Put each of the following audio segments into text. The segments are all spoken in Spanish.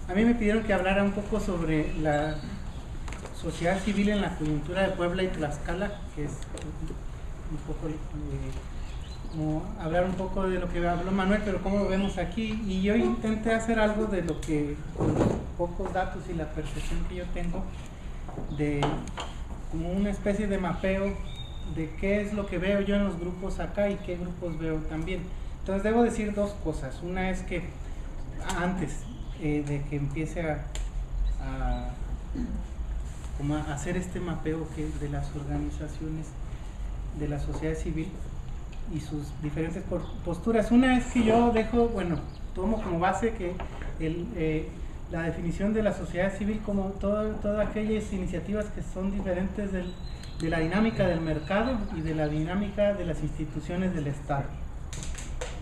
A mí me pidieron que hablara un poco sobre la sociedad civil en la coyuntura de Puebla y Tlaxcala, que es un poco como hablar un poco de lo que habló Manuel, pero cómo lo vemos aquí. Y yo intenté hacer algo de lo que, con los pocos datos y la percepción que yo tengo, de como una especie de mapeo de qué es lo que veo yo en los grupos acá y qué grupos veo también. Entonces debo decir dos cosas. Una es que antes de que empiece como a hacer este mapeo de las organizaciones de la sociedad civil y sus diferentes posturas, una es que yo dejo, bueno, tomo como base que la definición de la sociedad civil como todas aquellas iniciativas que son diferentes de la dinámica del mercado y de la dinámica de las instituciones del Estado.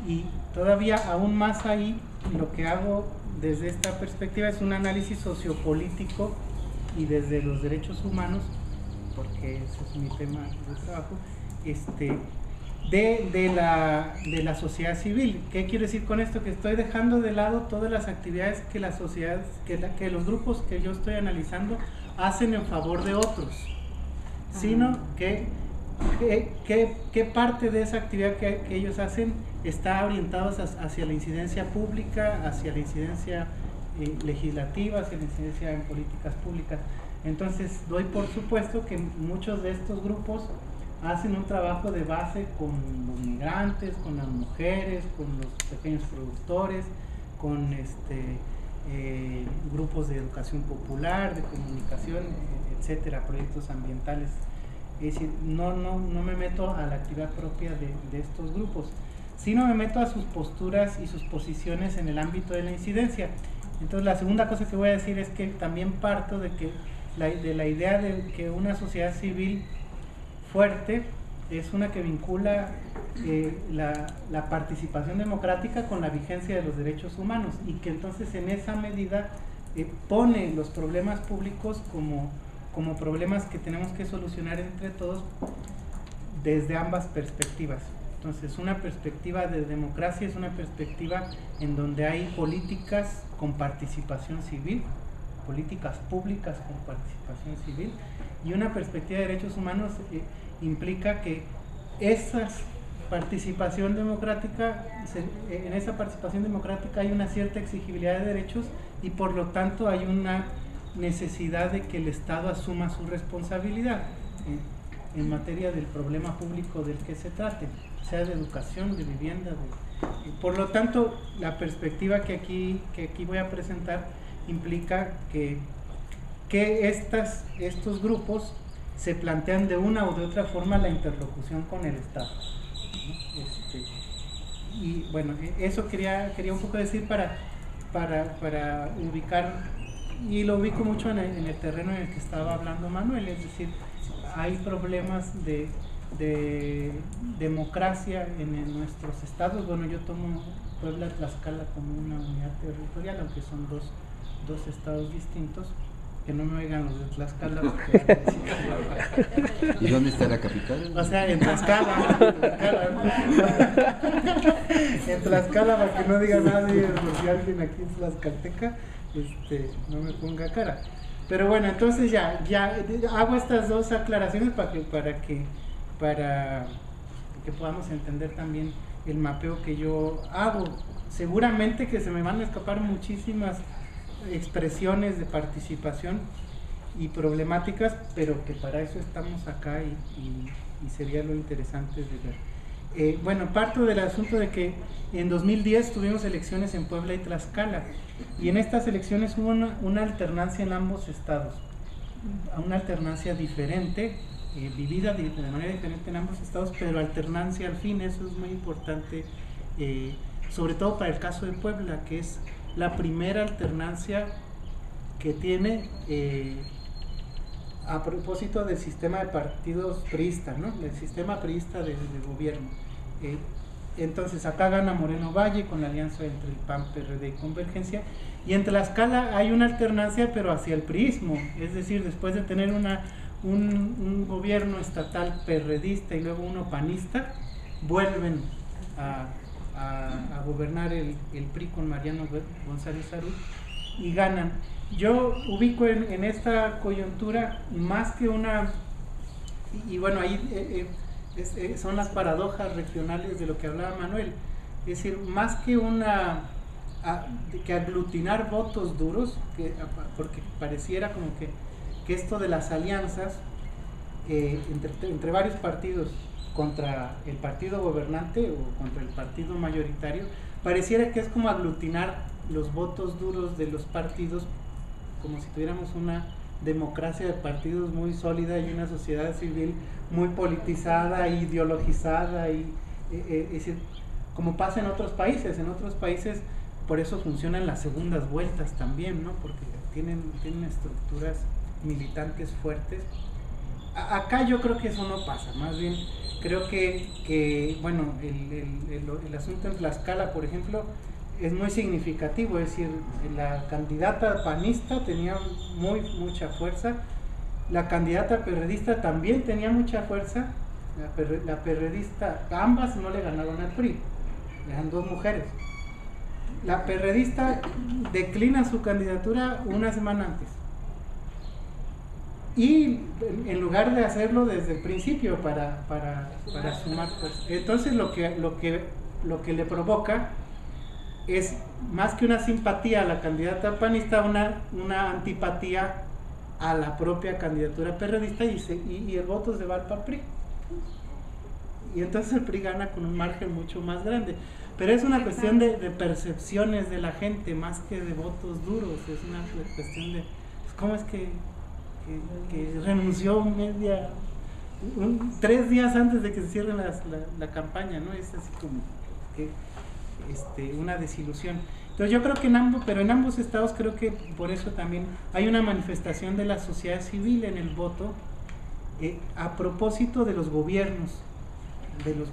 Y todavía aún más ahí, lo que hago desde esta perspectiva es un análisis sociopolítico y desde los derechos humanos, porque ese es mi tema de trabajo, de la sociedad civil. ¿Qué quiero decir con esto? Que estoy dejando de lado todas las actividades que la sociedad, que los grupos que yo estoy analizando hacen en favor de otros, sino que qué parte de esa actividad que ellos hacen está orientada hacia la incidencia pública, hacia la incidencia legislativa, hacia la incidencia en políticas públicas. Entonces doy por supuesto que muchos de estos grupos hacen un trabajo de base con los migrantes, con las mujeres, con los pequeños productores, con grupos de educación popular, de comunicación, etcétera, proyectos ambientales. Es decir, no me meto a la actividad propia de estos grupos, sino me meto a sus posturas y sus posiciones en el ámbito de la incidencia. Entonces la segunda cosa que voy a decir es que también parto de la idea de que una sociedad civil fuerte es una que vincula la participación democrática con la vigencia de los derechos humanos, y que entonces en esa medida pone los problemas públicos como problemas que tenemos que solucionar entre todos desde ambas perspectivas. Entonces, una perspectiva de democracia es una perspectiva en donde hay políticas con participación civil, políticas públicas con participación civil, y una perspectiva de derechos humanos implica que esa participación democrática, en esa participación democrática hay una cierta exigibilidad de derechos, y por lo tanto hay una necesidad de que el Estado asuma su responsabilidad en materia del problema público del que se trate, sea de educación, de vivienda, por lo tanto la perspectiva que aquí voy a presentar implica que estos grupos se plantean de una u de otra forma la interlocución con el Estado, ¿no? Y bueno, eso quería un poco decir para ubicar, y lo ubico mucho en el terreno en el que estaba hablando Manuel, es decir, hay problemas de democracia en nuestros estados. Bueno, yo tomo Puebla, Tlaxcala como una unidad territorial, aunque son dos estados distintos. Que no me oigan los de Tlaxcala. ¿Y dónde está la capital? O sea, en Tlaxcala. En Tlaxcala, para que no diga nadie, si alguien aquí es tlaxcalteca, no me ponga cara. Pero bueno, entonces ya hago estas dos aclaraciones para que podamos entender también el mapeo que yo hago. Seguramente que se me van a escapar muchísimas expresiones de participación y problemáticas, pero que para eso estamos acá y sería lo interesante de ver. Bueno, parto del asunto de que en 2010 tuvimos elecciones en Puebla y Tlaxcala, y en estas elecciones hubo una alternancia en ambos estados, una alternancia diferente, vivida de manera diferente en ambos estados, pero alternancia al fin. Eso es muy importante, sobre todo para el caso de Puebla, que es la primera alternancia que tiene a propósito del sistema de partidos priista, ¿no? El sistema priista de gobierno. Entonces acá gana Moreno Valle con la alianza entre el PAN, PRD y Convergencia, y en Tlaxcala hay una alternancia pero hacia el priismo, es decir, después de tener un gobierno estatal perredista y luego uno panista, vuelven a gobernar el PRI con Mariano González Harut, y ganan. Yo ubico en esta coyuntura más que una, y bueno, ahí son las paradojas regionales de lo que hablaba Manuel, es decir, más que que aglutinar votos duros, porque pareciera como que esto de las alianzas entre varios partidos contra el partido gobernante o contra el partido mayoritario, pareciera que es como aglutinar los votos duros de los partidos, como si tuviéramos una democracia de partidos muy sólida y una sociedad civil muy politizada e ideologizada, es decir, como pasa en otros países. En otros países por eso funcionan las segundas vueltas también, ¿no? Porque tienen estructuras militantes fuertes. Acá yo creo que eso no pasa, más bien creo que bueno, el asunto en Tlaxcala, por ejemplo, es muy significativo, es decir, la candidata panista tenía mucha fuerza, la candidata perredista también tenía mucha fuerza, la perredista, ambas no le ganaron al PRI, eran dos mujeres. La perredista declina su candidatura una semana antes. Y en lugar de hacerlo desde el principio para sumar, pues, entonces lo que le provoca es más que una simpatía a la candidata panista, una antipatía a la propia candidatura perredista, y el voto se va para el PRI. Y entonces el PRI gana con un margen mucho más grande. Pero es una cuestión de percepciones de la gente más que de votos duros. Es una cuestión de cómo es que renunció 3 días antes de que se cierre la campaña, ¿no? Es así como que una desilusión. Entonces yo creo que en ambos estados creo que por eso también hay una manifestación de la sociedad civil en el voto, a propósito de los gobiernos, del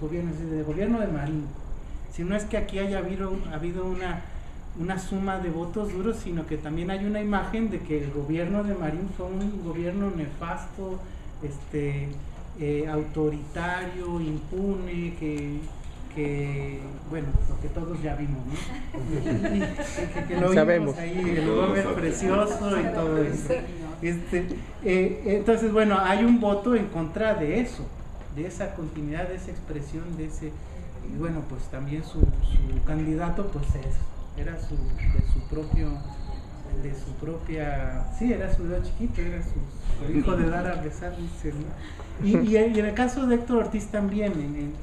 gobierno de Marín. Si no es que aquí haya habido una suma de votos duros, sino que también hay una imagen de que el gobierno de Marín fue un gobierno nefasto, autoritario, impune, que bueno, lo que todos ya vimos, ¿no? que lo sabemos ahí, el gobierno precioso y todo eso. Entonces, bueno, hay un voto en contra de eso, de esa continuidad, de esa expresión, de ese, y bueno, pues también su candidato, pues era sí, era su dedo chiquito, era su hijo de dar a besar, dice, ¿no? Y en el caso de Héctor Ortiz también,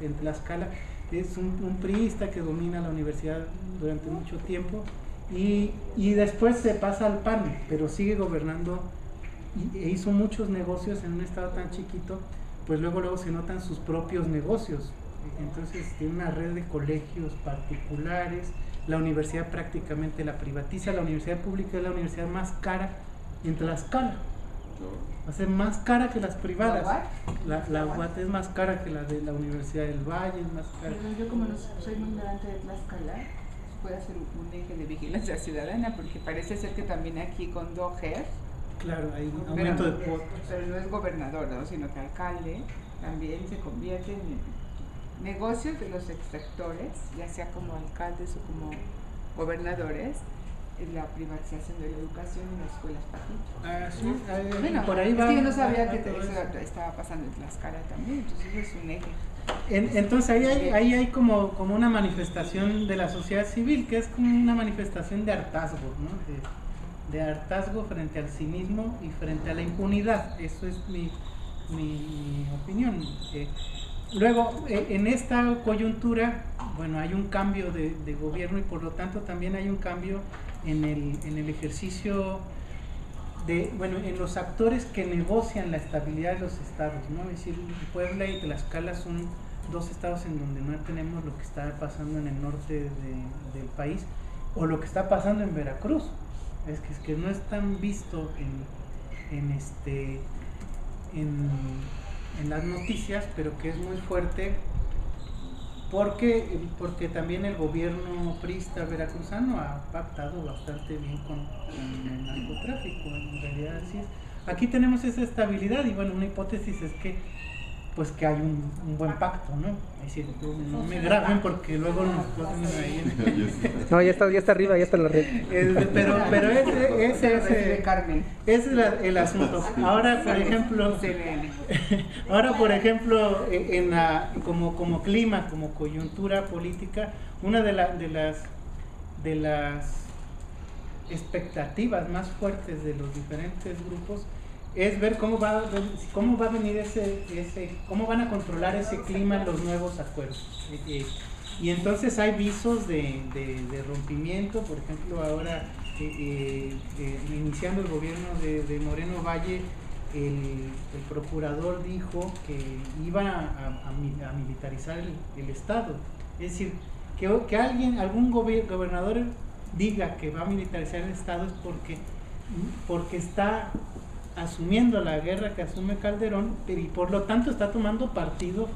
en Tlaxcala, es un priista que domina la universidad durante mucho tiempo, y después se pasa al PAN, pero sigue gobernando, e hizo muchos negocios en un estado tan chiquito, pues luego se notan sus propios negocios. Entonces tiene una red de colegios particulares, la universidad prácticamente la privatiza, la universidad pública es la universidad más cara en Tlaxcala, va a ser más cara que las privadas. La UAT es más cara que la de la Universidad del Valle, es más cara. Pero yo, como no soy muy ignorante de Tlaxcala, puede ser un eje de vigilancia ciudadana, porque parece ser que también aquí con Doher, claro, hay un aumento de cuotas. Pero no es gobernador, ¿no? Sino que alcalde también se convierte en negocios de los extractores, ya sea como alcaldes o como gobernadores, en la privatización de la educación y las escuelas patitos. Bueno, por ahí va. Es que yo no sabía que eso estaba pasando en Tlaxcala también, entonces es un eje. Entonces ahí hay como una manifestación de la sociedad civil, que es como una manifestación de hartazgo, ¿no? De hartazgo frente al cinismo y frente a la impunidad. Eso es mi opinión. Luego, en esta coyuntura, bueno, hay un cambio de gobierno, y por lo tanto también hay un cambio en el ejercicio en los actores que negocian la estabilidad de los estados, ¿no? Es decir, Puebla y Tlaxcala son dos estados en donde no tenemos lo que está pasando en el norte del país, o lo que está pasando en Veracruz. Es que no es tan visto en las noticias, pero que es muy fuerte porque también el gobierno priista veracruzano ha pactado bastante bien con el narcotráfico. En realidad así es. Aquí tenemos esa estabilidad, y bueno, una hipótesis es que pues que hay un buen pacto, ¿no? Es decir, no me graben porque luego nos ponen ahí No, ya está arriba, ya está en la red. Pero ese es el asunto. Ahora, por ejemplo, como clima, como coyuntura política, una de las expectativas más fuertes de los diferentes grupos es ver cómo va a venir cómo van a controlar ese clima en los nuevos acuerdos. Y entonces hay visos de rompimiento. Por ejemplo, ahora iniciando el gobierno de Moreno Valle, el procurador dijo que iba a militarizar el Estado. Es decir, que algún gobernador diga que va a militarizar el Estado es porque está asumiendo la guerra que asume Calderón y por lo tanto está tomando partido